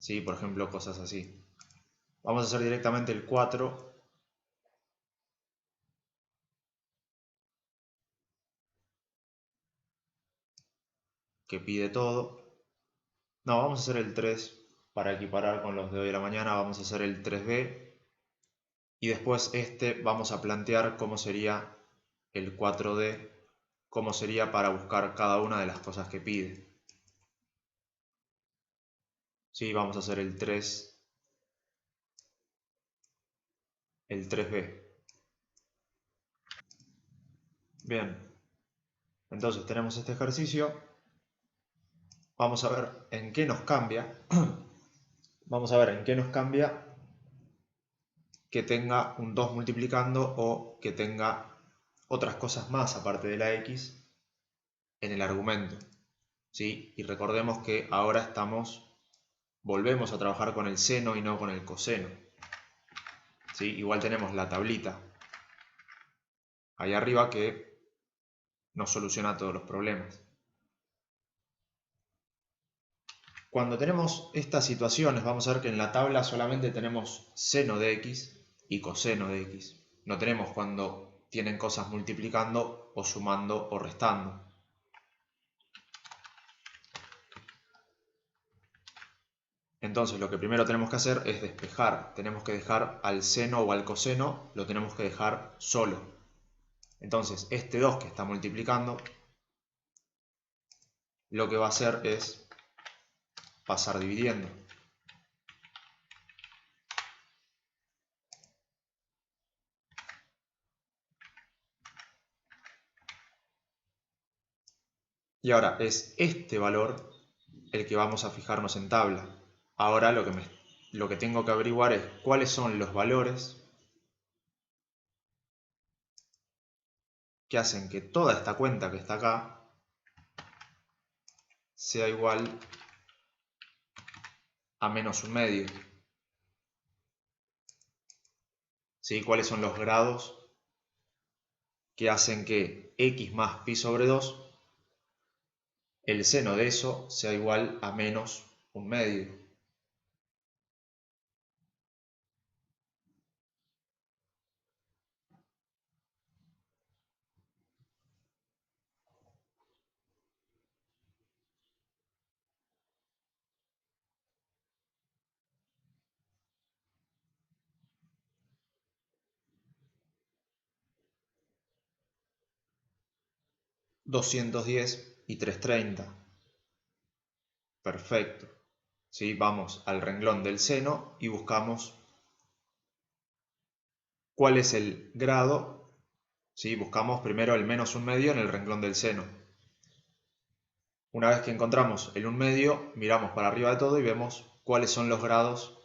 ¿sí? Por ejemplo, cosas así. Vamos a hacer directamente el 4. Que pide todo. No, vamos a hacer el 3 para equiparar con los de hoy a la mañana. Vamos a hacer el 3B. Y después vamos a plantear cómo sería el 4D, cómo sería para buscar cada una de las cosas que pide. Sí, vamos a hacer el 3B. Bien, entonces tenemos este ejercicio. Vamos a ver en qué nos cambia. Vamos a ver en qué nos cambia que tenga un 2 multiplicando o que tenga otras cosas más aparte de la x en el argumento. ¿Sí? Y recordemos que ahora volvemos a trabajar con el seno y no con el coseno. ¿Sí? Igual tenemos la tablita ahí arriba que nos soluciona todos los problemas. Cuando tenemos estas situaciones, vamos a ver que en la tabla solamente tenemos seno de x y coseno de x. No tenemos cuando tienen cosas multiplicando o sumando o restando. Entonces lo que primero tenemos que hacer es despejar. Tenemos que dejar al seno o al coseno, lo tenemos que dejar solo. Entonces este 2 que está multiplicando, lo que va a hacer es pasar dividiendo. Y ahora es este valor el que vamos a fijarnos en tabla. Ahora lo que tengo que averiguar es cuáles son los valores que hacen que toda esta cuenta que está acá sea igual a menos un medio. ¿Sí? ¿Cuáles son los grados que hacen que x más pi sobre 2, el seno de eso sea igual a menos un medio? $210 y $330. Perfecto. ¿Sí? Vamos al renglón del seno y buscamos cuál es el grado. ¿Sí? Buscamos primero el menos un medio en el renglón del seno. Una vez que encontramos el un medio, miramos para arriba de todo y vemos cuáles son los grados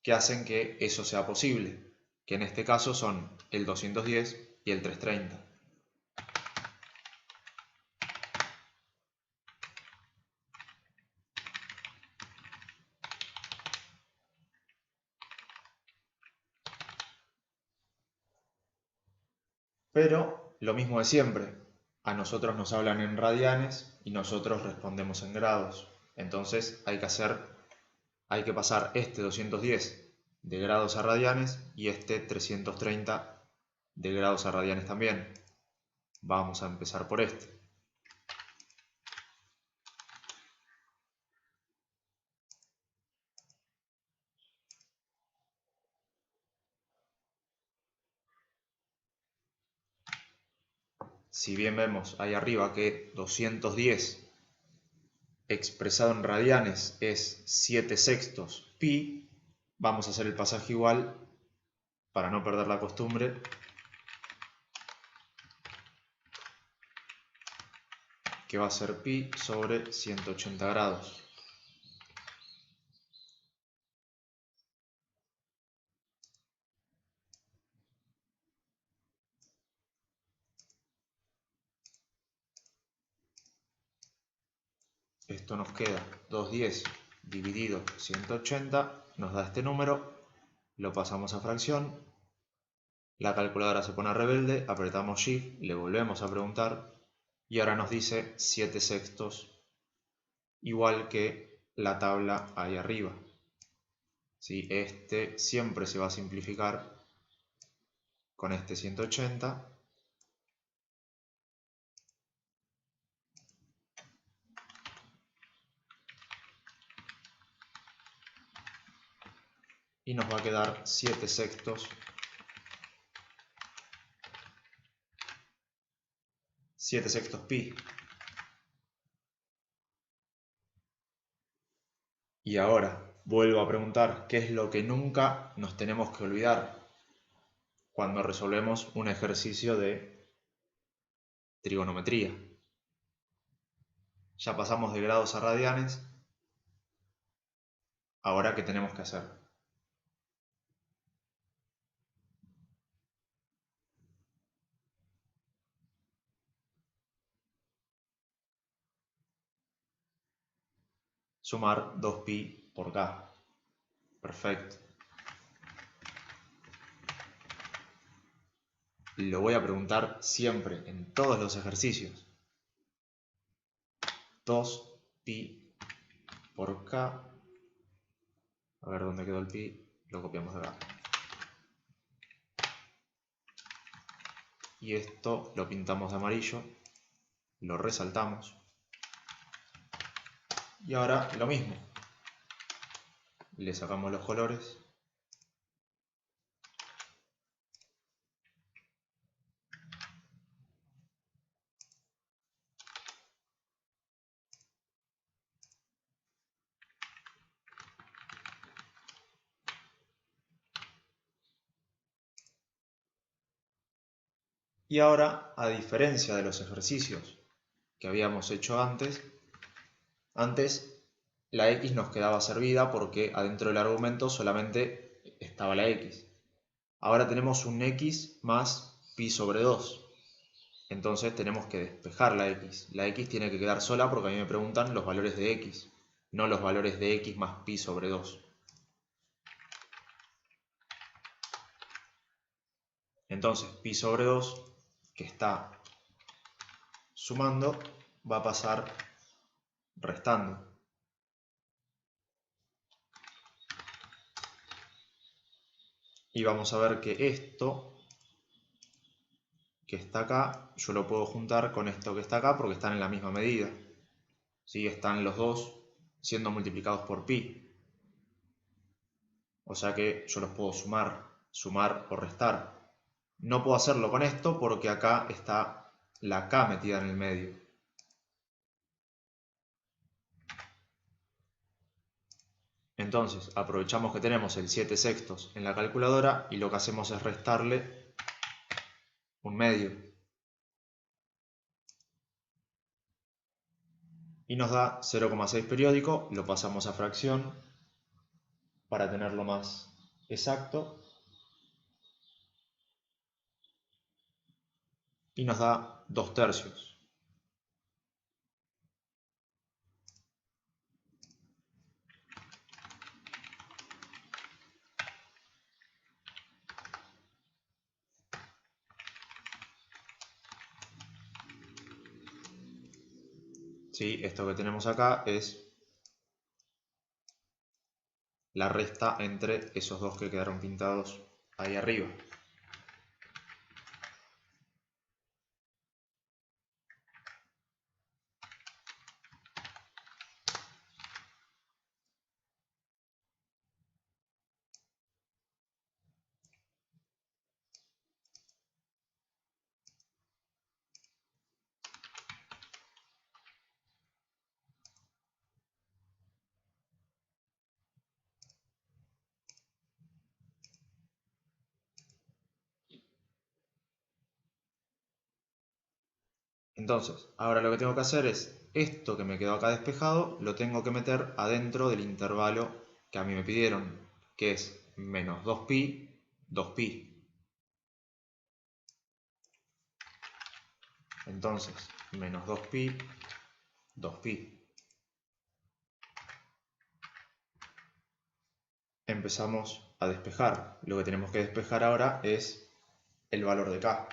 que hacen que eso sea posible, que en este caso son el 210 y el 330. Pero lo mismo de siempre, a nosotros nos hablan en radianes y nosotros respondemos en grados. Entonces hay que pasar este 210 de grados a radianes y este 330 de grados a radianes también. Vamos a empezar por este. Si bien vemos ahí arriba que 210 expresado en radianes es 7 sextos pi, vamos a hacer el pasaje igual para no perder la costumbre. Que va a ser pi sobre 180 grados. Esto nos queda 210 dividido 180, nos da este número, lo pasamos a fracción, la calculadora se pone rebelde, apretamos Shift, le volvemos a preguntar y ahora nos dice 7 sextos, igual que la tabla ahí arriba. ¿sí? Este siempre se va a simplificar con este 180. Y nos va a quedar 7 sextos. 7 sextos pi. Y ahora vuelvo a preguntar, ¿qué es lo que nunca nos tenemos que olvidar cuando resolvemos un ejercicio de trigonometría? Ya pasamos de grados a radianes. Ahora, ¿qué tenemos que hacer? Sumar 2pi por k. Perfecto. Lo voy a preguntar siempre, en todos los ejercicios. 2pi por k. A ver dónde quedó el pi. Lo copiamos de acá. Y esto lo pintamos de amarillo. Lo resaltamos. Y ahora lo mismo. Le sacamos los colores. Y ahora, a diferencia de los ejercicios que habíamos hecho antes la x nos quedaba servida porque adentro del argumento solamente estaba la x. Ahora tenemos un x más pi sobre 2. Entonces tenemos que despejar la x. La x tiene que quedar sola porque a mí me preguntan los valores de x, no los valores de x más pi sobre 2. Entonces pi sobre 2, que está sumando, va a pasar restando. Y vamos a ver que esto que está acá, yo lo puedo juntar con esto que está acá porque están en la misma medida. ¿Sí? Están los dos siendo multiplicados por pi. O sea que yo los puedo sumar o restar. No puedo hacerlo con esto porque acá está la k metida en el medio. Entonces aprovechamos que tenemos el 7 sextos en la calculadora y lo que hacemos es restarle un medio. Y nos da 0,6 periódico, lo pasamos a fracción para tenerlo más exacto. Y nos da 2/3. ¿Sí? Esto que tenemos acá es la resta entre esos dos que quedaron pintados ahí arriba. Entonces, ahora lo que tengo que hacer es, esto que me quedó acá despejado, lo tengo que meter adentro del intervalo que a mí me pidieron, que es menos 2pi, 2pi. Entonces, menos 2pi, 2pi. Empezamos a despejar. Lo que tenemos que despejar ahora es el valor de k.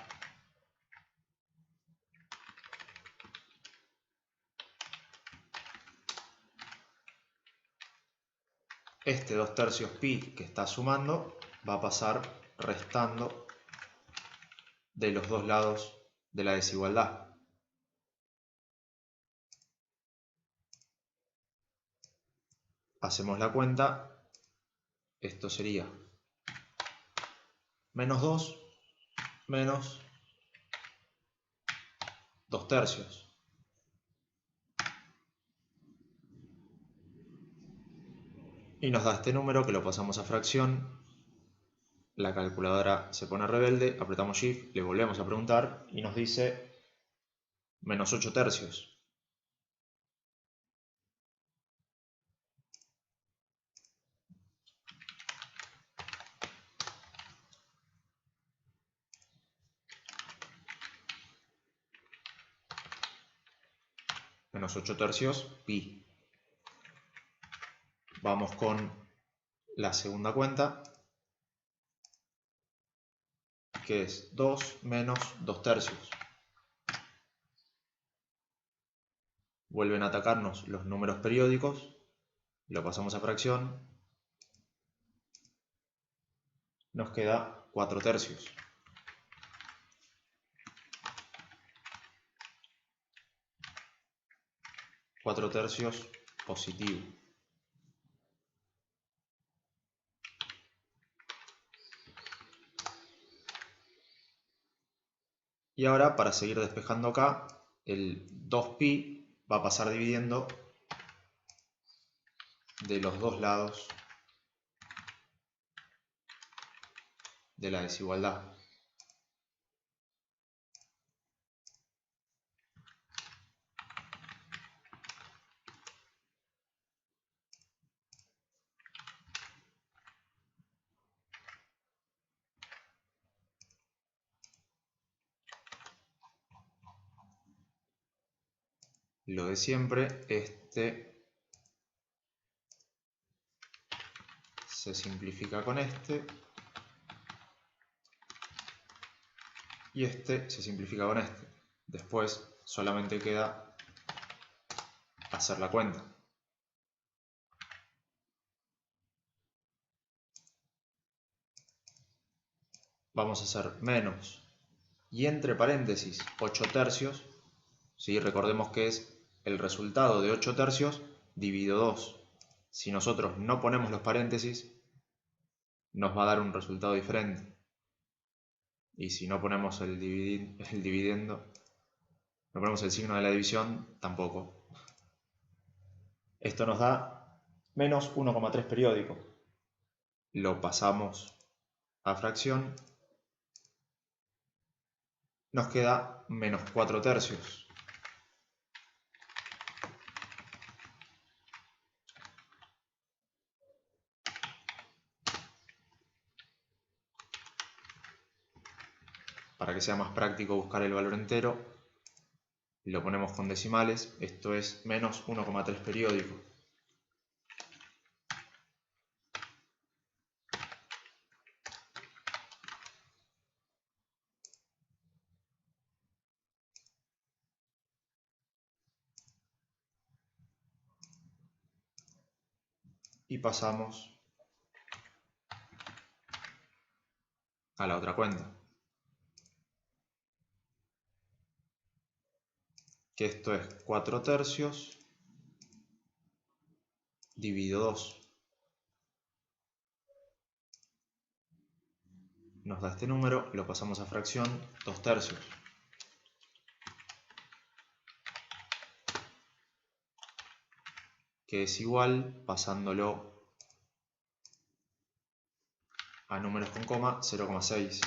este 2/3 pi que está sumando va a pasar restando de los dos lados de la desigualdad. Hacemos la cuenta, esto sería menos 2 menos 2/3. Y nos da este número que lo pasamos a fracción. La calculadora se pone rebelde, apretamos Shift, le volvemos a preguntar y nos dice menos 8/3. Menos 8/3 pi. Vamos con la segunda cuenta, que es 2 menos 2/3. Vuelven a atacarnos los números periódicos, lo pasamos a fracción, nos queda 4/3. 4/3 positivo. Y ahora, para seguir despejando acá, el 2pi va a pasar dividiendo de los dos lados de la desigualdad. Lo de siempre, este se simplifica con este y este se simplifica con este. Después solamente queda hacer la cuenta. Vamos a hacer menos y entre paréntesis 8/3. ¿Sí? Recordemos que es el resultado de 8/3 dividido 2. Si nosotros no ponemos los paréntesis, nos va a dar un resultado diferente. Y si no ponemos el dividendo, no ponemos el signo de la división, tampoco. Esto nos da menos 1,3 periódico. Lo pasamos a fracción. Nos queda menos 4/3. Para que sea más práctico buscar el valor entero, lo ponemos con decimales. Esto es menos 1,3 periódico. Y pasamos a la otra cuenta, que esto es 4/3 dividido 2. Nos da este número, lo pasamos a fracción, 2/3. Que es igual, pasándolo a números con coma, 0,6.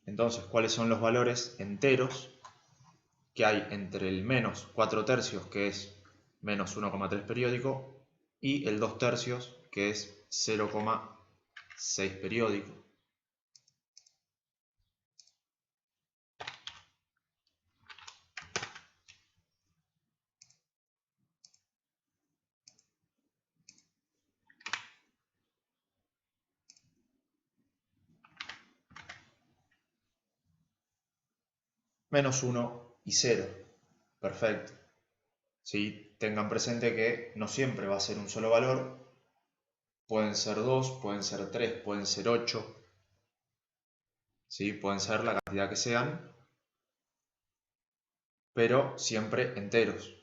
Entonces, ¿cuáles son los valores enteros que hay entre el menos 4/3, que es menos 1,3 periódico, y el 2/3, que es 0,6 periódico? menos 1 y 0. Perfecto. ¿Sí? Tengan presente que no siempre va a ser un solo valor. Pueden ser 2, pueden ser 3, pueden ser 8. ¿Sí? Pueden ser la cantidad que sean, pero siempre enteros.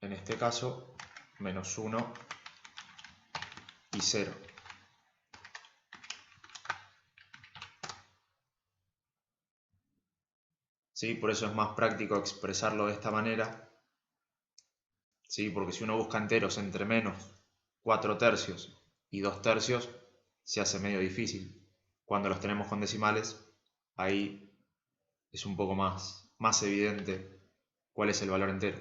En este caso, menos 1 y 0. ¿Sí? Por eso es más práctico expresarlo de esta manera. ¿Sí? Porque si uno busca enteros entre menos 4 tercios y 2 tercios, se hace medio difícil. Cuando los tenemos con decimales, ahí es un poco más evidente cuál es el valor entero.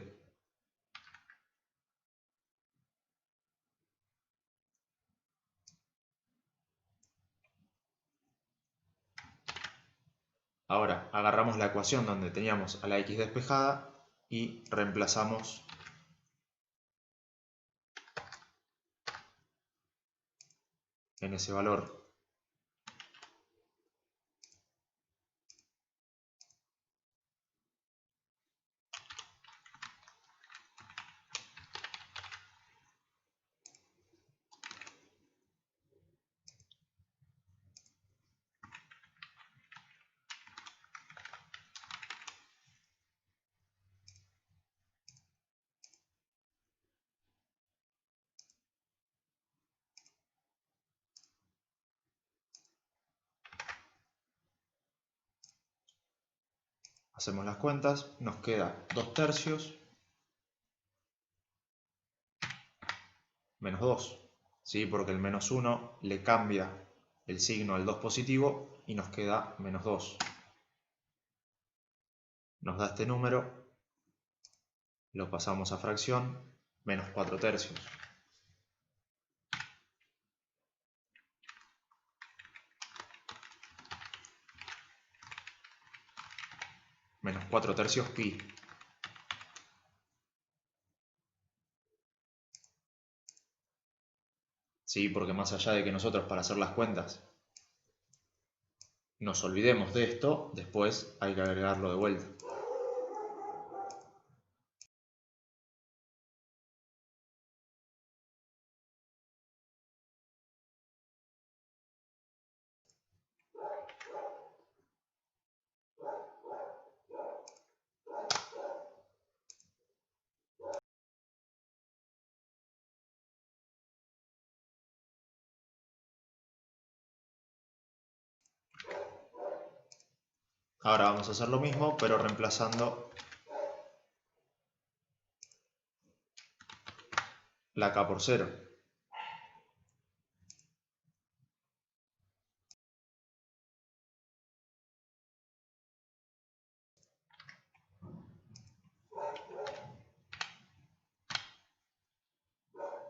Ahora agarramos la ecuación donde teníamos a la x despejada y reemplazamos en ese valor. Hacemos las cuentas, nos queda 2 tercios menos 2, ¿sí? Porque el menos 1 le cambia el signo al 2 positivo y nos queda menos 2. Nos da este número, lo pasamos a fracción, menos 4 tercios. Menos 4 tercios pi. Sí, porque más allá de que nosotros para hacer las cuentas nos olvidemos de esto, después hay que agregarlo de vuelta. Ahora vamos a hacer lo mismo, pero reemplazando la k por 0.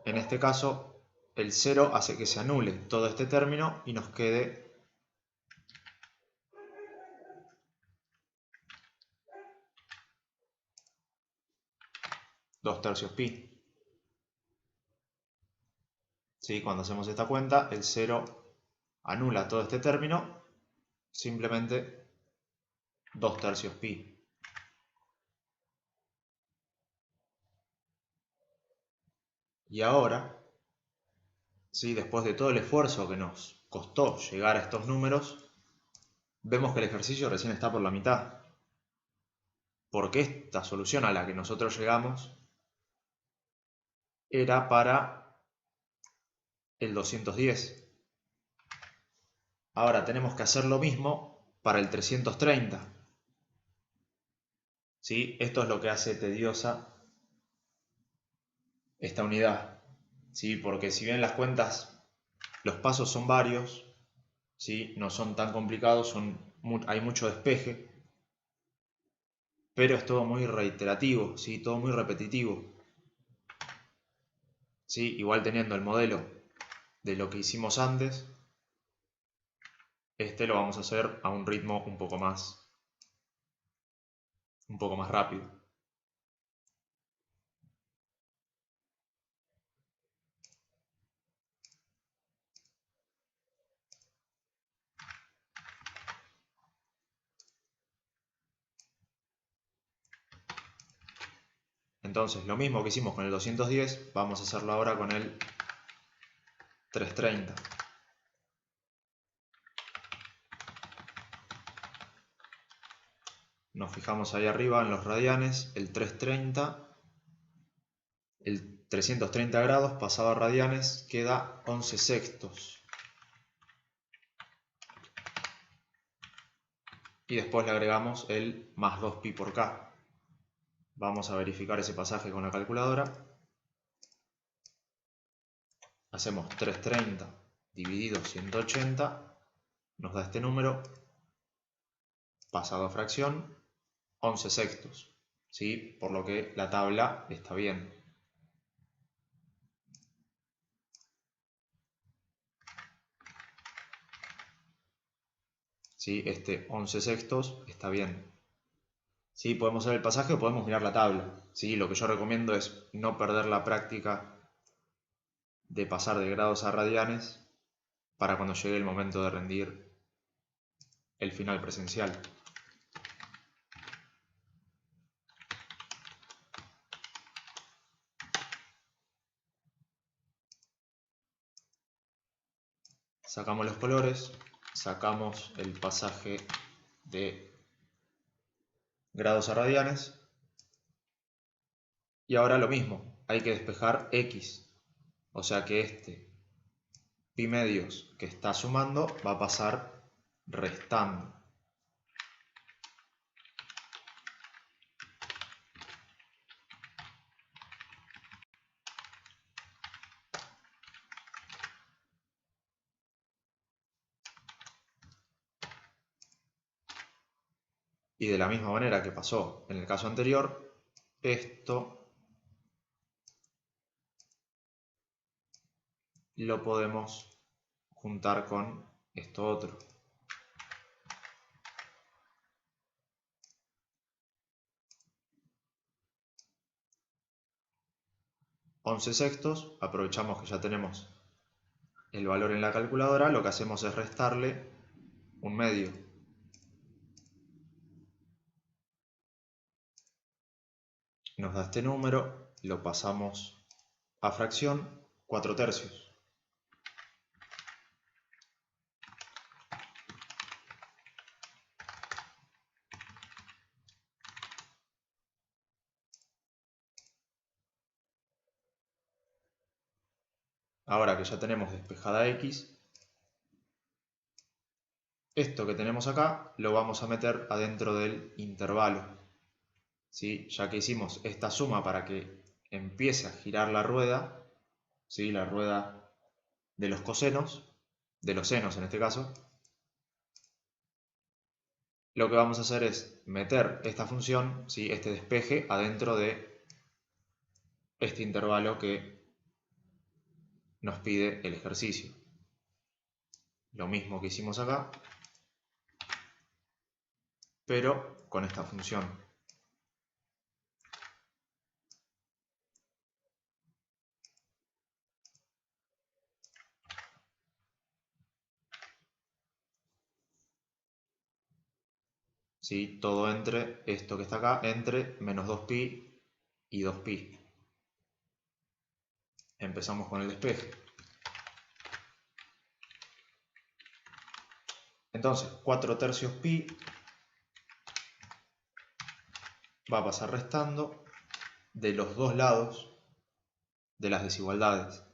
En este caso, el 0 hace que se anule todo este término y nos quede dos tercios pi. ¿Sí? Cuando hacemos esta cuenta, el 0 anula todo este término, simplemente 2 tercios pi. Y ahora, ¿sí? Después de todo el esfuerzo que nos costó llegar a estos números, vemos que el ejercicio recién está por la mitad. Porque esta solución a la que nosotros llegamos era para el 210. Ahora tenemos que hacer lo mismo para el 330. ¿Sí? Esto es lo que hace tediosa esta unidad. ¿Sí? Porque si bien las cuentas, los pasos son varios, ¿sí? No son tan complicados, hay mucho despeje, pero es todo muy reiterativo, ¿sí? Todo muy repetitivo. ¿Sí? Igual teniendo el modelo de lo que hicimos antes, este lo vamos a hacer a un ritmo un poco más rápido. Entonces, lo mismo que hicimos con el 210, vamos a hacerlo ahora con el 330. Nos fijamos ahí arriba en los radianes, el 330, el 330 grados pasado a radianes queda 11 sextos. Y después le agregamos el más 2pi por k. Vamos a verificar ese pasaje con la calculadora. Hacemos 330 dividido 180, nos da este número, pasado a fracción, 11 sextos, ¿sí? Por lo que la tabla está bien. ¿Sí? Este 11 sextos está bien. ¿Sí? Podemos hacer el pasaje o podemos mirar la tabla. ¿Sí? Lo que yo recomiendo es no perder la práctica de pasar de grados a radianes para cuando llegue el momento de rendir el final presencial. Sacamos los colores, sacamos el pasaje de grados a radianes y ahora lo mismo, hay que despejar x, o sea que este pi medios que está sumando va a pasar restando. Y de la misma manera que pasó en el caso anterior, esto lo podemos juntar con esto otro. Once sextos, aprovechamos que ya tenemos el valor en la calculadora, lo que hacemos es restarle un medio. Nos da este número, lo pasamos a fracción, 4 tercios. Ahora que ya tenemos despejada x, esto que tenemos acá lo vamos a meter adentro del intervalo. ¿Sí? Ya que hicimos esta suma para que empiece a girar la rueda, ¿sí? La rueda de los cosenos, de los senos en este caso, lo que vamos a hacer es meter esta función, ¿sí? Este despeje, adentro de este intervalo que nos pide el ejercicio. Lo mismo que hicimos acá, pero con esta función. ¿Sí? Todo entre esto que está acá, entre menos 2pi y 2pi. Empezamos con el despeje. Entonces, 4 tercios pi va a pasar restando de los dos lados de las desigualdades.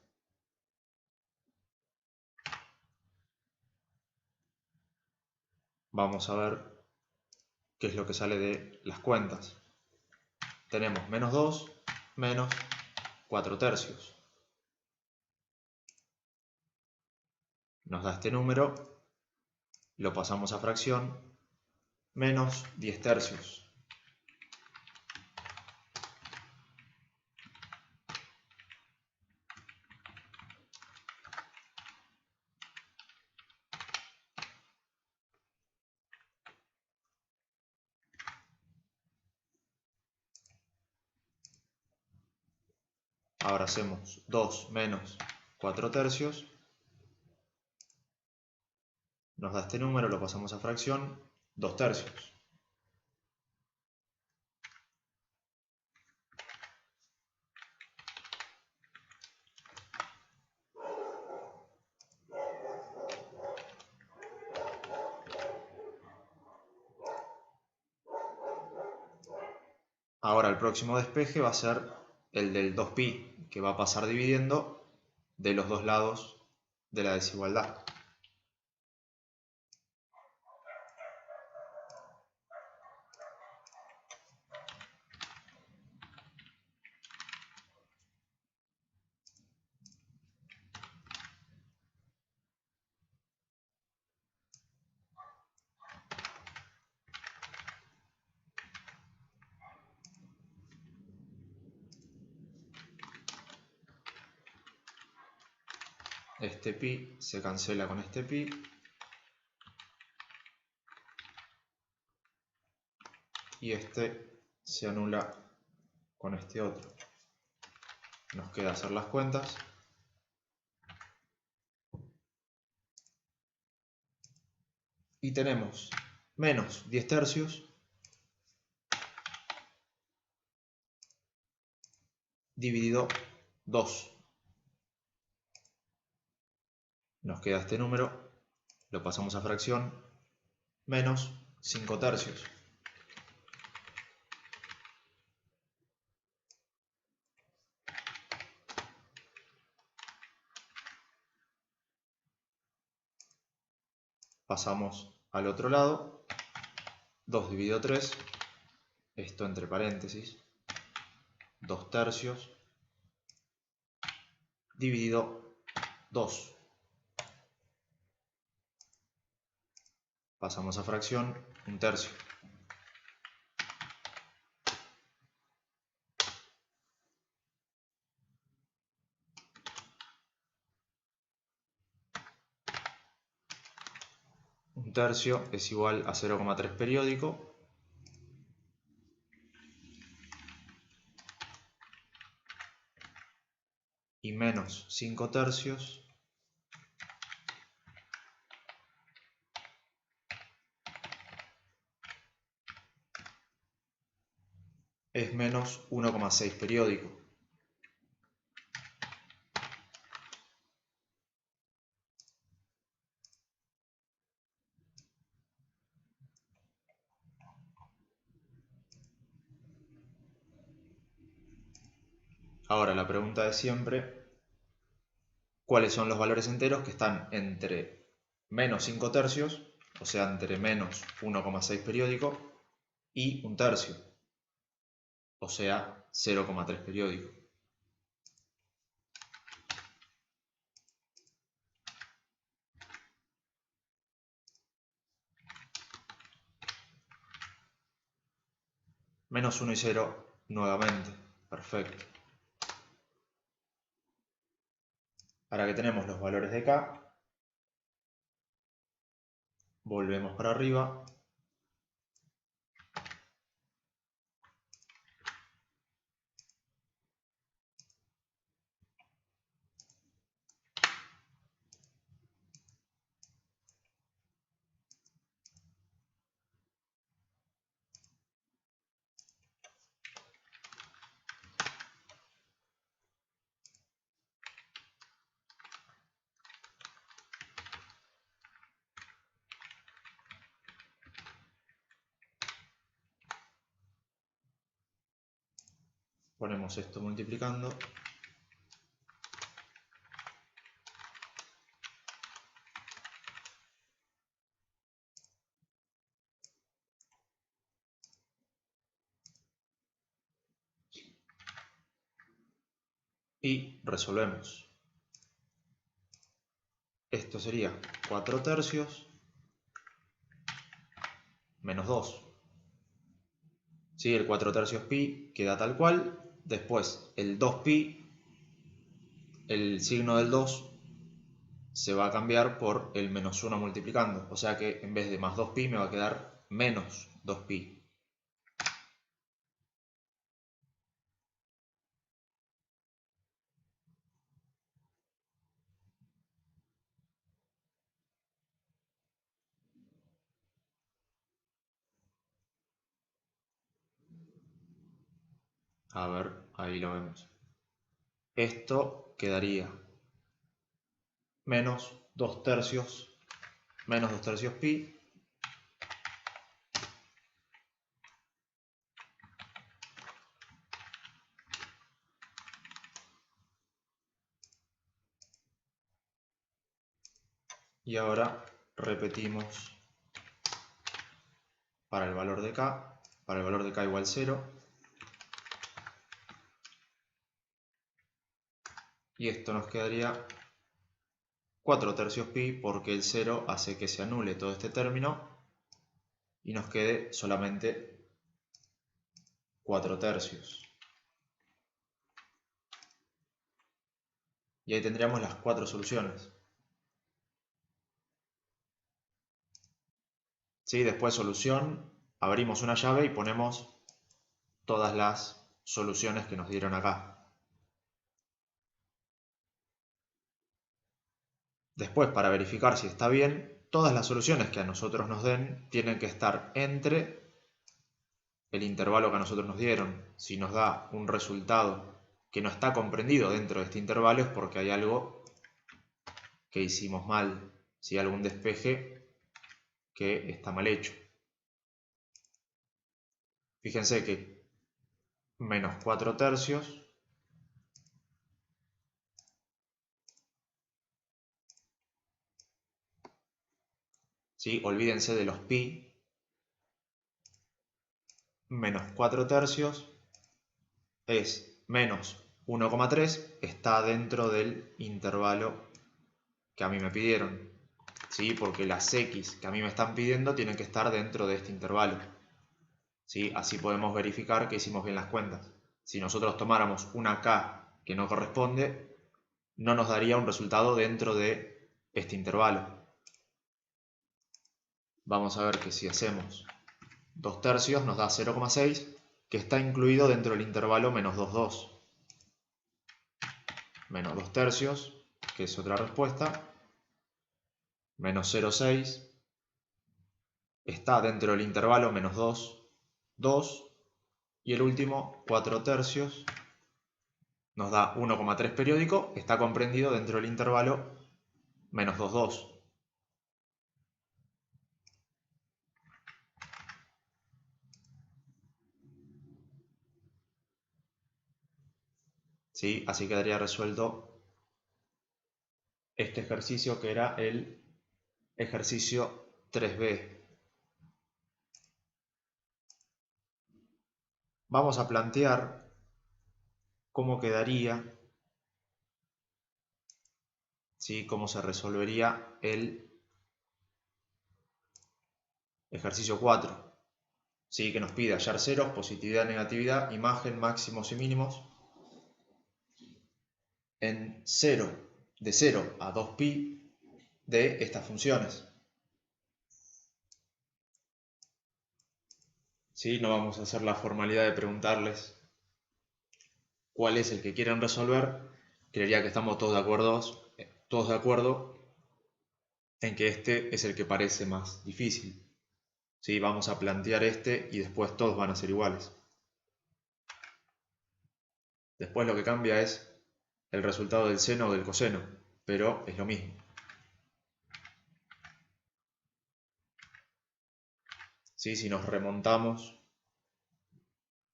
Vamos a ver qué es lo que sale de las cuentas. Tenemos menos 2 menos 4 tercios. Nos da este número, lo pasamos a fracción, menos 10 tercios. Ahora hacemos 2 menos 4 tercios. Nos da este número, lo pasamos a fracción, 2 tercios. Ahora el próximo despeje va a ser el del 2pi, que va a pasar dividiendo de los dos lados de la desigualdad. Este pi se cancela con este pi. Y este se anula con este otro. Nos queda hacer las cuentas. Y tenemos menos 10 tercios dividido 2. Nos queda este número, lo pasamos a fracción, menos 5 tercios. Pasamos al otro lado, 2 dividido 3, esto entre paréntesis, 2 tercios, dividido 2. Pasamos a fracción, 1 tercio. Un tercio es igual a 0,3 periódico. Y menos 5 tercios es menos 1,6 periódico. Ahora la pregunta de siempre, ¿cuáles son los valores enteros que están entre menos 5 tercios, o sea, entre menos 1,6 periódico, y 1 tercio, o sea, 0,3 periódico? Menos 1 y 0 nuevamente. Perfecto. Ahora que tenemos los valores de K, volvemos para arriba. Ponemos esto multiplicando. Y resolvemos. Esto sería 4 tercios menos 2. ¿Sí? El 4 tercios pi queda tal cual. Después el 2pi, el signo del 2 se va a cambiar por el menos 1 multiplicando. O sea que en vez de más 2pi me va a quedar menos 2pi. A ver, ahí lo vemos. Esto quedaría menos 2 tercios, menos 2 tercios pi, Y ahora repetimos para el valor de k. Para el valor de k igual 0. Y esto nos quedaría 4/3 pi, porque el 0 hace que se anule todo este término y nos quede solamente 4/3. Y ahí tendríamos las 4 soluciones. ¿Sí? Después solución, abrimos una llave y ponemos todas las soluciones que nos dieron acá. Después, para verificar si está bien, todas las soluciones que a nosotros nos den tienen que estar entre el intervalo que a nosotros nos dieron. Si nos da un resultado que no está comprendido dentro de este intervalo es porque hay algo que hicimos mal, si hay algún despeje que está mal hecho. Fíjense que menos 4/3 ¿sí? Olvídense de los pi. Menos 4/3 es menos 1,3, está dentro del intervalo que a mí me pidieron, ¿sí? Porque las x que a mí me están pidiendo tienen que estar dentro de este intervalo, ¿sí? Así podemos verificar que hicimos bien las cuentas. Si nosotros tomáramos una k que no corresponde, no nos daría un resultado dentro de este intervalo. Vamos a ver que si hacemos 2/3 nos da 0,6, que está incluido dentro del intervalo menos 2,2. Menos 2/3, que es otra respuesta, menos 0,6, está dentro del intervalo menos 2, 2, y el último 4/3 nos da 1,3 periódico, está comprendido dentro del intervalo menos 2, 2. ¿Sí? Así quedaría resuelto este ejercicio, que era el ejercicio 3b. Vamos a plantear cómo quedaría, ¿sí? Cómo se resolvería el ejercicio 4, ¿sí? Que nos pide hallar ceros, positividad, negatividad, imagen, máximos y mínimos en 0, de 0 a 2pi de estas funciones. ¿Sí? No vamos a hacer la formalidad de preguntarles cuál es el que quieren resolver. Creería que estamos todos de acuerdo en que este es el que parece más difícil. ¿Sí? Vamos a plantear este y después todos van a ser iguales. Después lo que cambia es el resultado del seno o del coseno, pero es lo mismo. ¿Sí? Si nos remontamos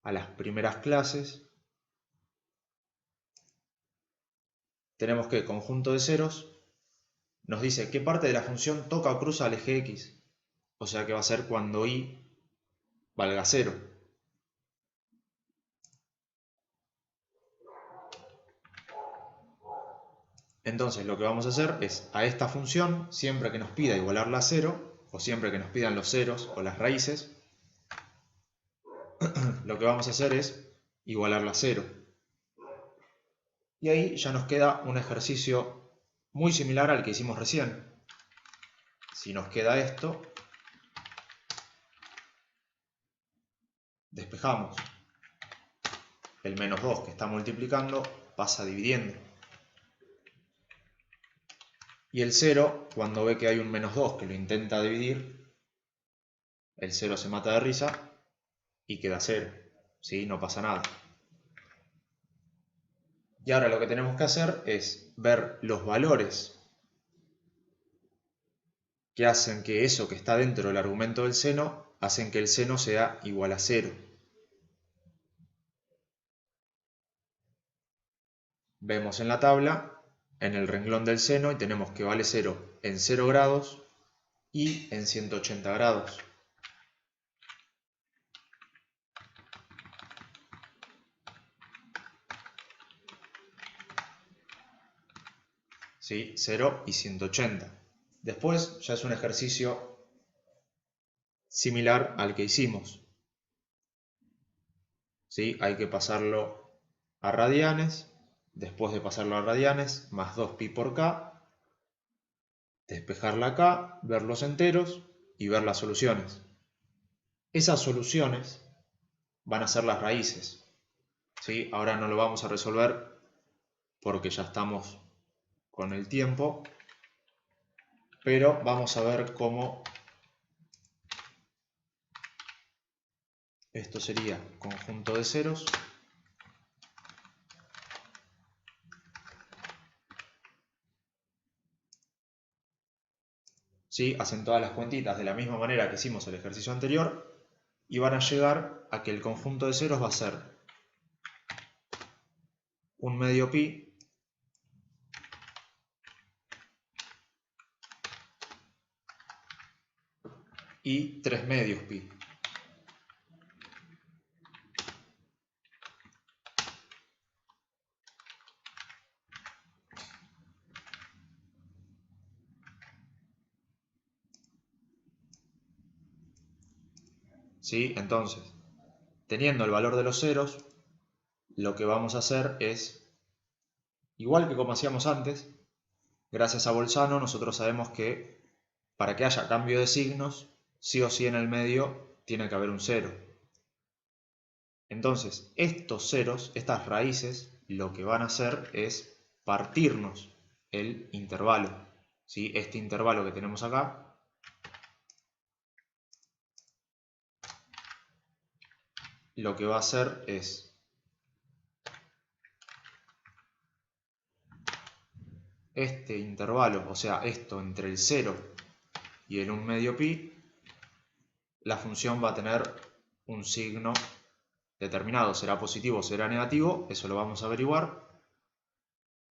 a las primeras clases, tenemos que conjunto de ceros nos dice qué parte de la función toca o cruza al eje x. O sea que va a ser cuando y valga 0. Entonces lo que vamos a hacer es a esta función, siempre que nos pida igualarla a 0, o siempre que nos pidan los ceros o las raíces, lo que vamos a hacer es igualarla a 0. Y ahí ya nos queda un ejercicio muy similar al que hicimos recién. Si nos queda esto, despejamos. El menos 2 que está multiplicando pasa dividiendo. Y el 0, cuando ve que hay un menos 2 que lo intenta dividir, el 0 se mata de risa y queda 0. ¿Sí? No pasa nada. Y ahora lo que tenemos que hacer es ver los valores que hacen que eso que está dentro del argumento del seno, hacen que el seno sea igual a 0. Vemos en la tabla en el renglón del seno y tenemos que vale 0 en 0 grados y en 180 grados. ¿Sí? 0 y 180. Después ya es un ejercicio similar al que hicimos. ¿Sí? Hay que pasarlo a radianes. Después de pasarlo a radianes, más 2pi por k, despejarla acá, ver los enteros y ver las soluciones. Esas soluciones van a ser las raíces. ¿Sí? Ahora no lo vamos a resolver porque ya estamos con el tiempo, pero vamos a ver cómo esto sería conjunto de ceros. ¿Sí? Hacen todas las cuentitas de la misma manera que hicimos el ejercicio anterior y van a llegar a que el conjunto de ceros va a ser un medio pi y 3 medios pi. ¿Sí? Entonces, teniendo el valor de los ceros, lo que vamos a hacer es, igual que como hacíamos antes, gracias a Bolzano nosotros sabemos que para que haya cambio de signos, sí o sí en el medio tiene que haber un cero. Entonces, estos ceros, estas raíces, lo que van a hacer es partirnos el intervalo. ¿Sí? Este intervalo que tenemos acá lo que va a hacer es este intervalo, o sea, esto entre el 0 y el 1 medio pi, la función va a tener un signo determinado, será positivo o será negativo, eso lo vamos a averiguar,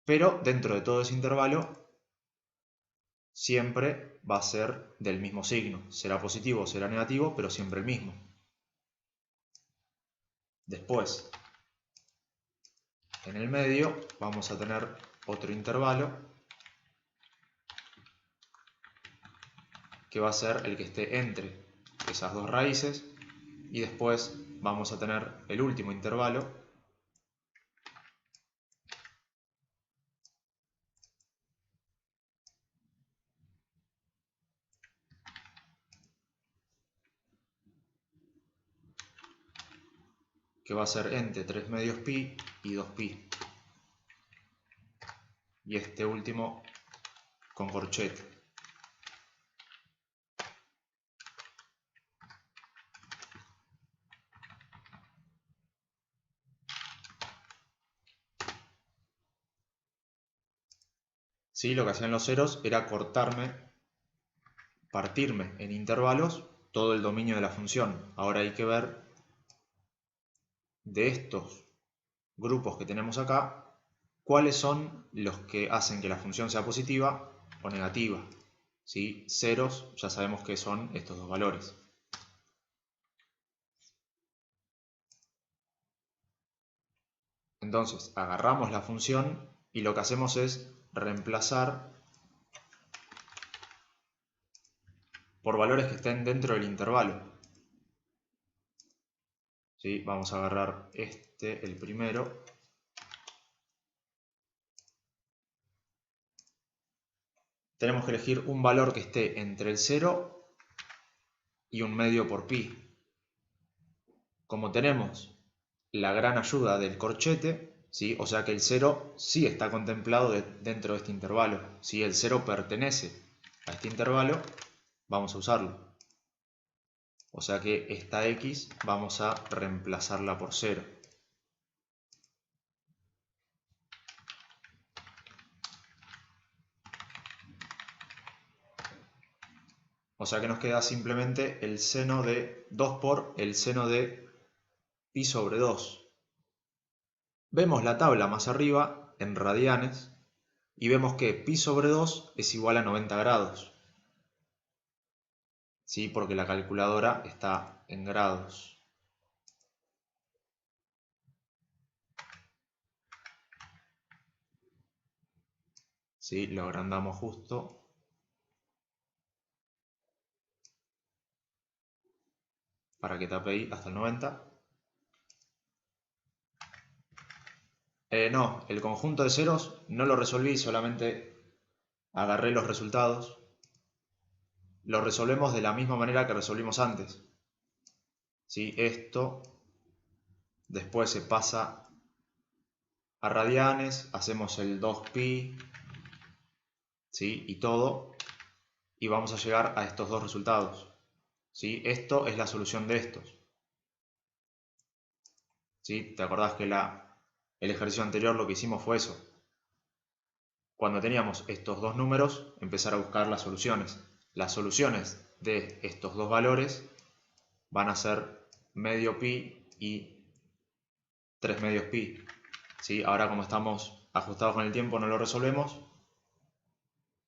pero dentro de todo ese intervalo siempre va a ser del mismo signo, será positivo o será negativo, pero siempre el mismo. Después, en el medio vamos a tener otro intervalo que va a ser el que esté entre esas dos raíces y después vamos a tener el último intervalo que va a ser entre 3 medios pi y 2 pi. Y este último con corchete. ¿Sí? Lo que hacían los ceros era partirme en intervalos todo el dominio de la función. Ahora hay que ver de estos grupos que tenemos acá, cuáles son los que hacen que la función sea positiva o negativa. ¿Sí? Ceros ya sabemos que son estos dos valores. Entonces agarramos la función y lo que hacemos es reemplazar por valores que estén dentro del intervalo. ¿Sí? Vamos a agarrar el primero. Tenemos que elegir un valor que esté entre el 0 y 1 medio por pi. Como tenemos la gran ayuda del corchete, ¿sí? O sea que el 0 sí está contemplado dentro de este intervalo. Si el 0 pertenece a este intervalo, vamos a usarlo. O sea que esta x vamos a reemplazarla por 0. O sea que nos queda simplemente el seno de 2 por el seno de pi sobre 2. Vemos la tabla más arriba en radianes y vemos que pi sobre 2 es igual a 90 grados. ¿Sí? Porque la calculadora está en grados. ¿Sí? Lo agrandamos justo. Para que tape ahí hasta el 90. No, el conjunto de ceros no lo resolví, solamente agarré los resultados. Lo resolvemos de la misma manera que resolvimos antes. ¿Sí? Esto después se pasa a radianes, hacemos el 2pi, ¿sí? Y todo, y vamos a llegar a estos dos resultados. ¿Sí? Esto es la solución de estos. ¿Sí? ¿Te acordás que el ejercicio anterior lo que hicimos fue eso? Cuando teníamos estos dos números, empezar a buscar las soluciones. Las soluciones de estos dos valores van a ser medio pi y 3 medios pi. ¿Sí? Ahora, como estamos ajustados con el tiempo, no lo resolvemos,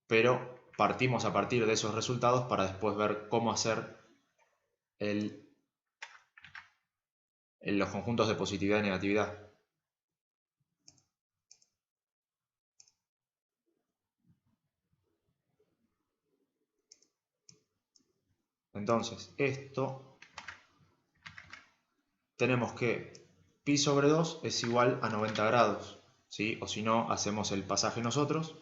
pero partimos a partir de esos resultados para después ver cómo hacer los conjuntos de positividad y negatividad. Entonces, esto tenemos que pi sobre 2 es igual a 90 grados, ¿sí? O si no, hacemos el pasaje nosotros.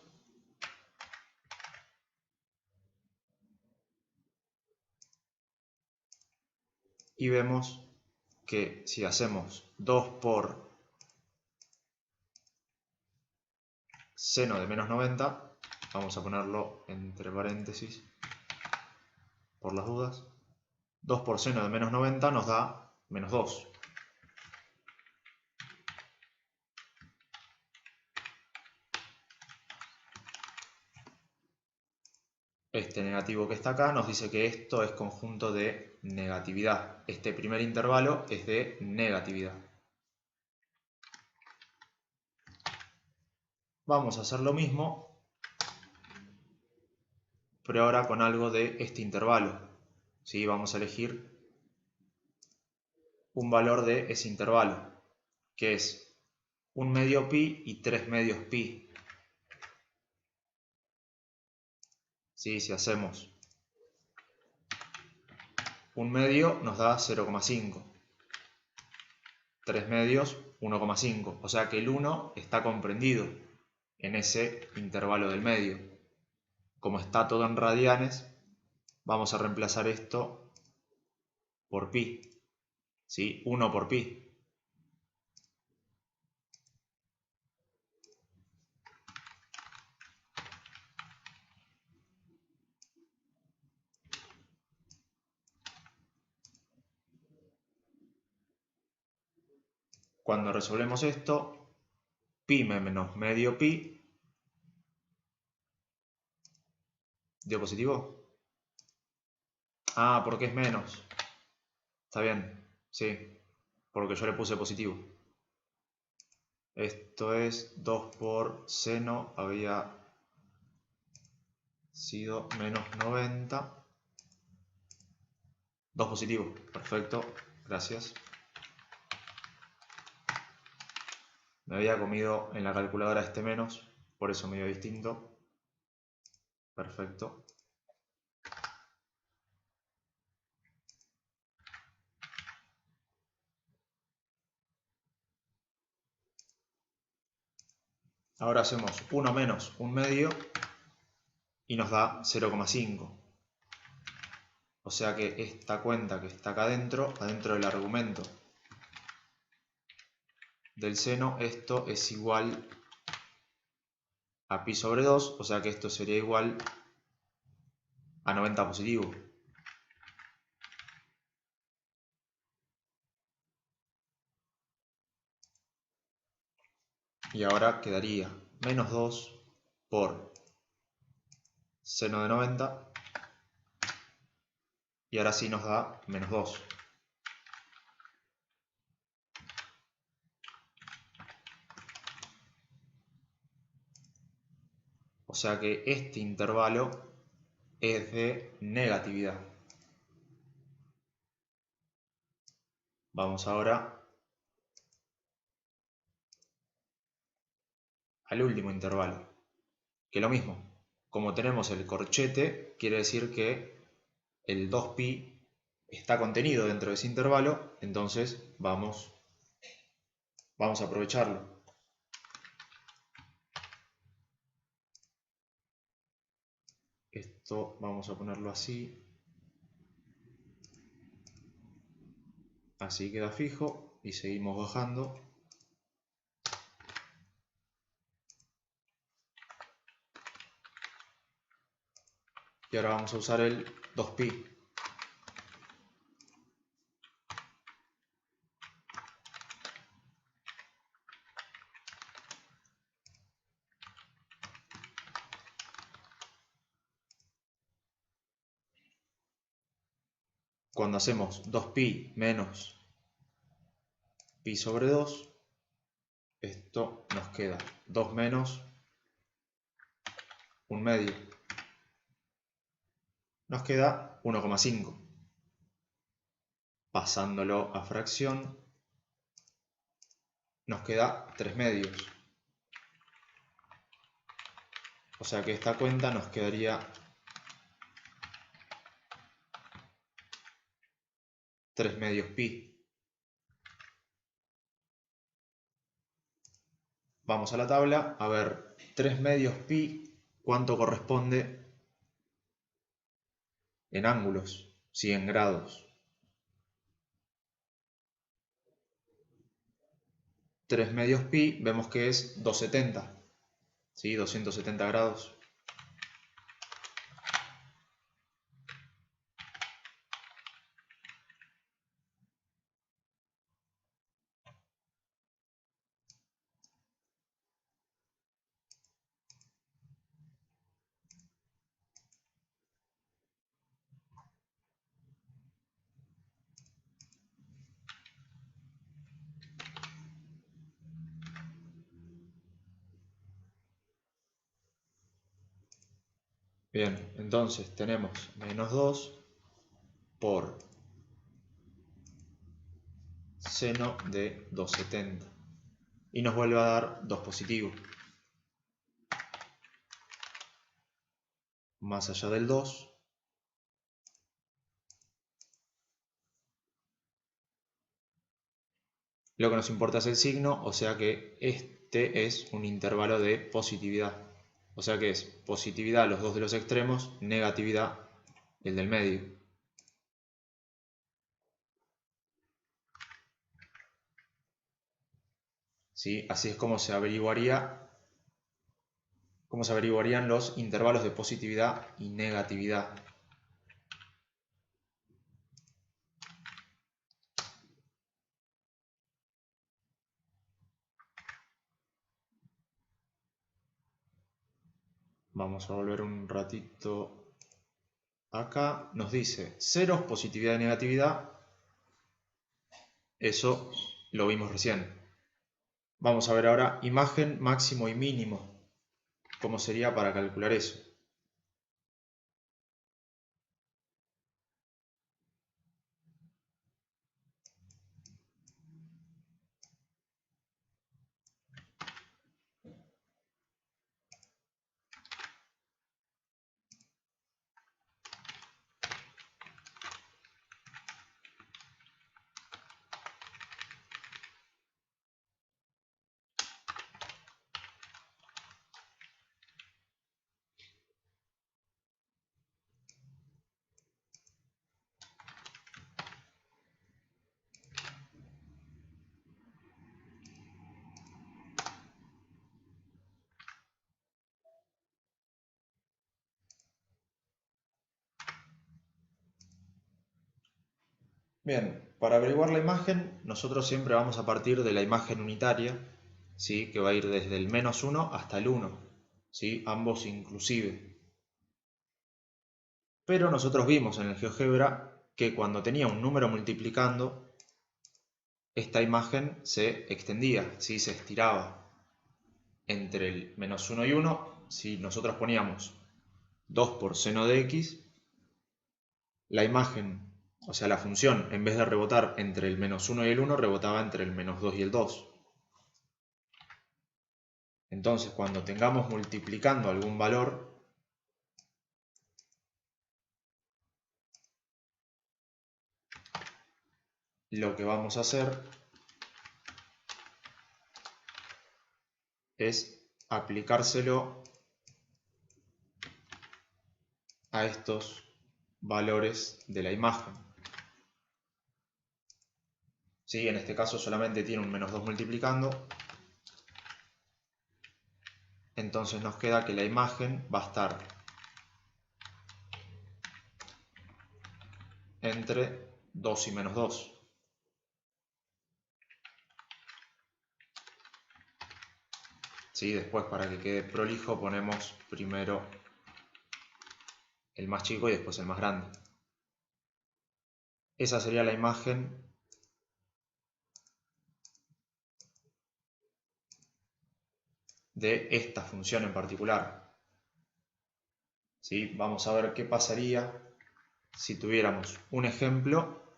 Y vemos que si hacemos 2 por seno de menos 90, vamos a ponerlo entre paréntesis por las dudas, 2 por seno de menos 90 nos da menos 2. Este negativo que está acá nos dice que esto es conjunto de negatividad. Este primer intervalo es de negatividad. Vamos a hacer lo mismo, pero ahora con algo de este intervalo. ¿Sí? Vamos a elegir un valor de ese intervalo, que es 1 medio pi y 3 medios pi. ¿Sí? Si hacemos 1 medio nos da 0,5. 3 medios 1,5. O sea que el 1 está comprendido en ese intervalo del medio. Como está todo en radianes, vamos a reemplazar esto por pi. ¿Sí? 1 por pi. Cuando resolvemos esto, pi menos medio pi dio positivo. Ah, porque es menos. Está bien, sí, porque yo le puse positivo. Esto es 2 por seno, había sido menos 90. 2 positivo, perfecto, gracias. Me había comido en la calculadora este menos, por eso me dio distinto. Perfecto. Ahora hacemos 1 menos 1 medio y nos da 0,5. O sea que esta cuenta que está acá adentro del argumento del seno, esto es igual a pi sobre 2, o sea que esto sería igual a 90 positivo. Y ahora quedaría menos 2 por seno de 90. Y ahora sí nos da menos 2. O sea que este intervalo es de negatividad. Vamos ahora al último intervalo, que lo mismo, como tenemos el corchete, quiere decir que el 2pi está contenido dentro de ese intervalo, entonces vamos a aprovecharlo. Esto vamos a ponerlo así. Así queda fijo y seguimos bajando. Y ahora vamos a usar el 2pi. Cuando hacemos 2pi menos pi sobre 2, esto nos queda 2 menos 1 medio. Nos queda 1,5. Pasándolo a fracción, nos queda 3 medios. O sea que esta cuenta nos quedaría 3 medios pi. Vamos a la tabla, a ver, 3 medios pi, ¿cuánto corresponde en ángulos? Sí, en grados. 3 medios pi, vemos que es 270, ¿sí? 270 grados. Bien, entonces tenemos menos 2 por seno de 270. Y nos vuelve a dar 2 positivo. Más allá del 2. Lo que nos importa es el signo, o sea que este es un intervalo de positividad. O sea que es positividad los dos de los extremos, negatividad el del medio. ¿Sí? Así es como se averiguarían los intervalos de positividad y negatividad. Vamos a volver un ratito acá. Nos dice ceros, positividad y negatividad. Eso lo vimos recién. Vamos a ver ahora imagen, máximo y mínimo. ¿Cómo sería para calcular eso? Bien, para averiguar la imagen, nosotros siempre vamos a partir de la imagen unitaria, ¿sí? Que va a ir desde el menos 1 hasta el 1, ¿sí? Ambos inclusive. Pero nosotros vimos en el GeoGebra que cuando tenía un número multiplicando, esta imagen se extendía, ¿sí? Se estiraba entre el menos 1 y 1, si nosotros poníamos 2 por seno de x, la imagen, o sea, la función, en vez de rebotar entre el -1 y el 1, rebotaba entre el -2 y el 2. Entonces, cuando tengamos multiplicando algún valor, lo que vamos a hacer es aplicárselo a estos valores de la imagen. ¿Sí? En este caso solamente tiene un -2 multiplicando, entonces nos queda que la imagen va a estar entre 2 y -2. ¿Sí? Después, para que quede prolijo, ponemos primero el más chico y después el más grande. Esa sería la imagen de esta función en particular. ¿Sí? Vamos a ver qué pasaría si tuviéramos un ejemplo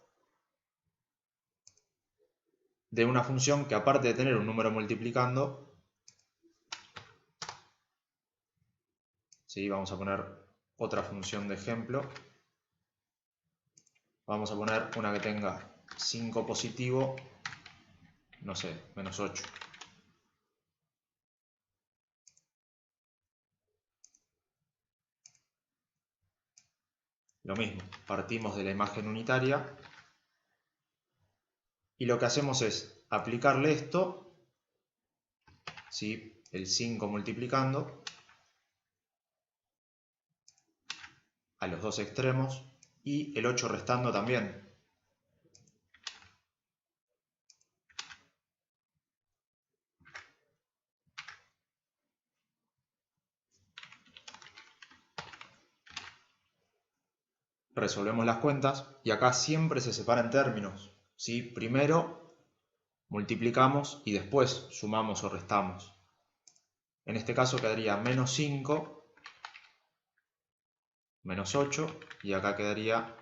de una función que, aparte de tener un número multiplicando, ¿sí? Vamos a poner otra función de ejemplo. Vamos a poner una que tenga 5 positivo, no sé, -8. Lo mismo, partimos de la imagen unitaria y lo que hacemos es aplicarle esto, ¿sí? El 5 multiplicando a los dos extremos y el 8 restando también. Resolvemos las cuentas y acá siempre se separan términos, ¿sí? Primero multiplicamos y después sumamos o restamos. En este caso quedaría -5, -8 y acá quedaría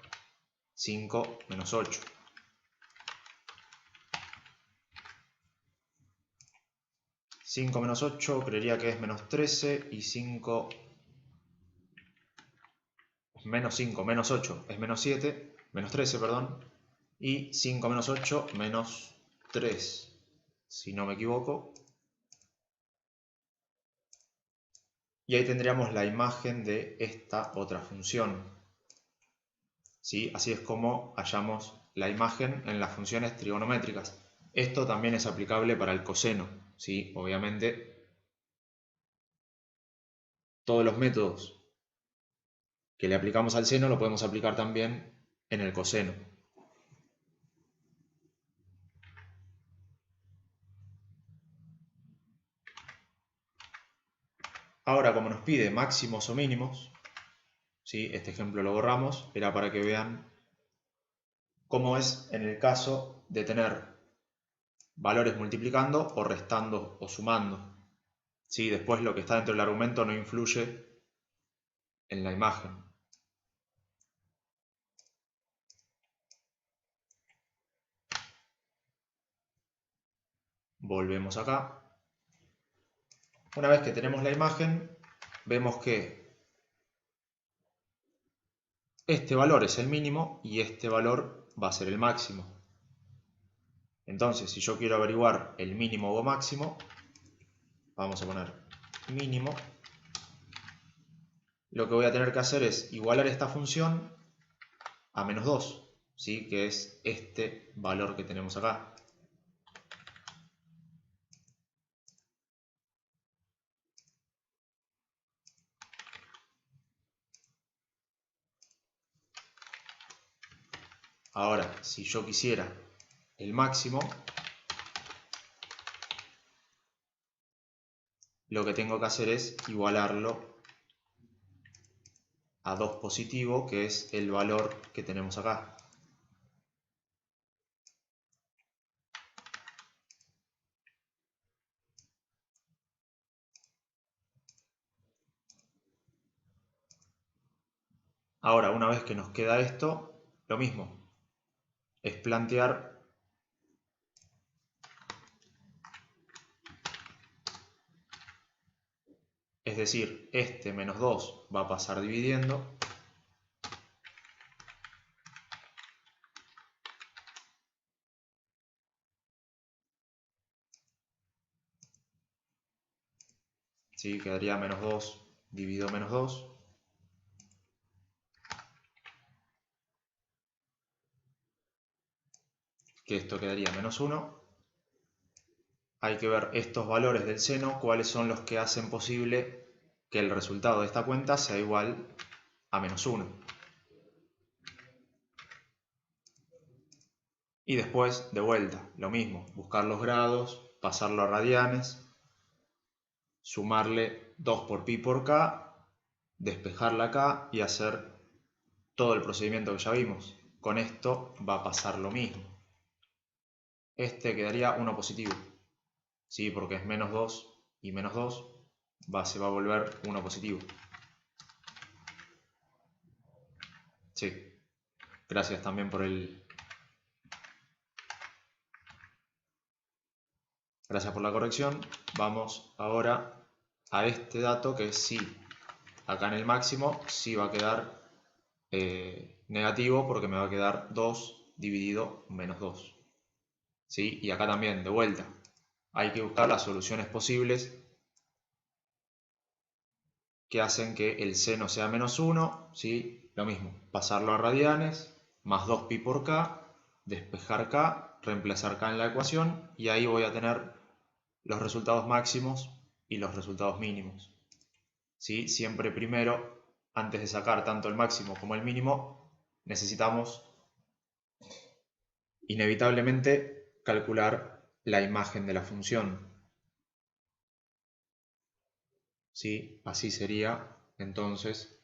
5 menos 8. -5 menos 8 creería que es -13 y 5 -5 menos 8 es -7, -13, perdón, y 5 menos 8 menos 3, si no me equivoco. Y ahí tendríamos la imagen de esta otra función. ¿Sí? Así es como hallamos la imagen en las funciones trigonométricas. Esto también es aplicable para el coseno, ¿sí? Obviamente, todos los métodos que le aplicamos al seno lo podemos aplicar también en el coseno. Ahora, como nos pide máximos o mínimos, ¿sí? Este ejemplo lo borramos, era para que vean cómo es en el caso de tener valores multiplicando o restando o sumando. ¿Sí? Después lo que está dentro del argumento no influye en la imagen. Volvemos acá. Una vez que tenemos la imagen, vemos que este valor es el mínimo y este valor va a ser el máximo. Entonces, si yo quiero averiguar el mínimo o máximo, vamos a poner mínimo. Lo que voy a tener que hacer es igualar esta función a -2, ¿sí? Que es este valor que tenemos acá. Ahora, si yo quisiera el máximo, lo que tengo que hacer es igualarlo a 2 positivo, que es el valor que tenemos acá. Ahora, una vez que nos queda esto, lo mismo. Es plantear es decir, este menos 2 va a pasar dividiendo. ¿Sí? Quedaría menos 2 dividido menos 2. Que esto quedaría menos 1. Hay que ver estos valores del seno, cuáles son los que hacen posible que el resultado de esta cuenta sea igual a menos 1. Y después, de vuelta, lo mismo, buscar los grados, pasarlo a radianes, sumarle 2 por pi por k, despejarla acá y hacer todo el procedimiento que ya vimos. Con esto va a pasar lo mismo. Este quedaría 1 positivo. ¿Sí? Porque es menos 2 y menos 2 se va a volver 1 positivo. Sí. Gracias también por Gracias por la corrección. Vamos ahora a este dato que sí. Acá en el máximo sí va a quedar negativo porque me va a quedar 2 dividido menos 2. ¿Sí? Y acá también, de vuelta. Hay que buscar las soluciones posibles que hacen que el seno sea menos 1, ¿sí? Lo mismo, pasarlo a radianes, más 2pi por k, despejar k, reemplazar k en la ecuación y ahí voy a tener los resultados máximos y los resultados mínimos. ¿Sí? Siempre primero, antes de sacar tanto el máximo como el mínimo, necesitamos inevitablemente calcular la imagen de la función. ¿Sí? Así sería entonces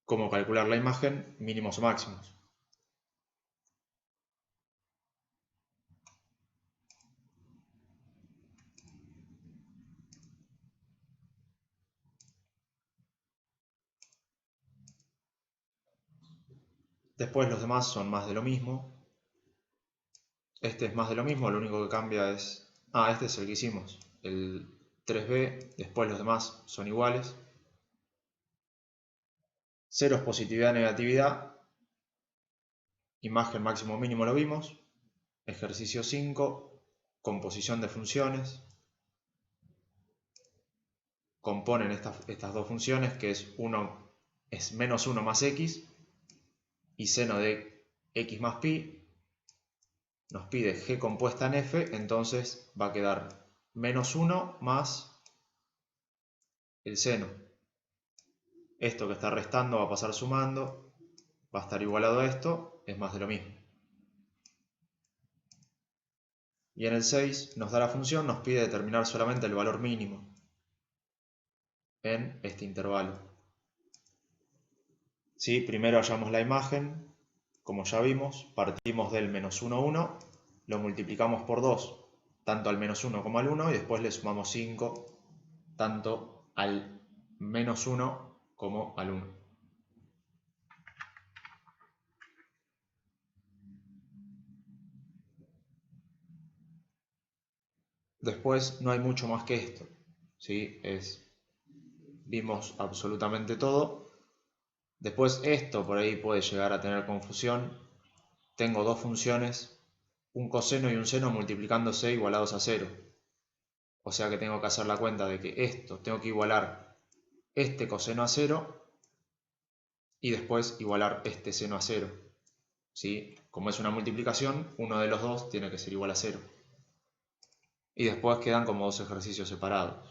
cómo calcular la imagen, mínimos o máximos. Después los demás son más de lo mismo. Este es más de lo mismo, lo único que cambia es... este es el que hicimos, el 3b, después los demás son iguales. Ceros, positividad, negatividad. Imagen máximo mínimo lo vimos. Ejercicio 5, composición de funciones. Componen estas dos funciones, que es menos 1 más x, y seno de x más pi. Nos pide g compuesta en f, entonces va a quedar menos 1 más el seno. Esto que está restando va a pasar sumando, va a estar igualado a esto, es más de lo mismo. Y en el 6 nos da la función, nos pide determinar solamente el valor mínimo en este intervalo. ¿Sí? Primero hallamos la imagen, como ya vimos, partimos del menos 1, 1, lo multiplicamos por 2, tanto al menos 1 como al 1, y después le sumamos 5, tanto al menos 1 como al 1. Después no hay mucho más que esto, ¿sí? Vimos absolutamente todo. Después esto por ahí puede llegar a tener confusión. Tengo dos funciones, un coseno y un seno multiplicándose igualados a 0. O sea que tengo que hacer la cuenta de que esto, tengo que igualar este coseno a 0 y después igualar este seno a 0. ¿Sí? Como es una multiplicación, uno de los dos tiene que ser igual a 0. Y después quedan como dos ejercicios separados.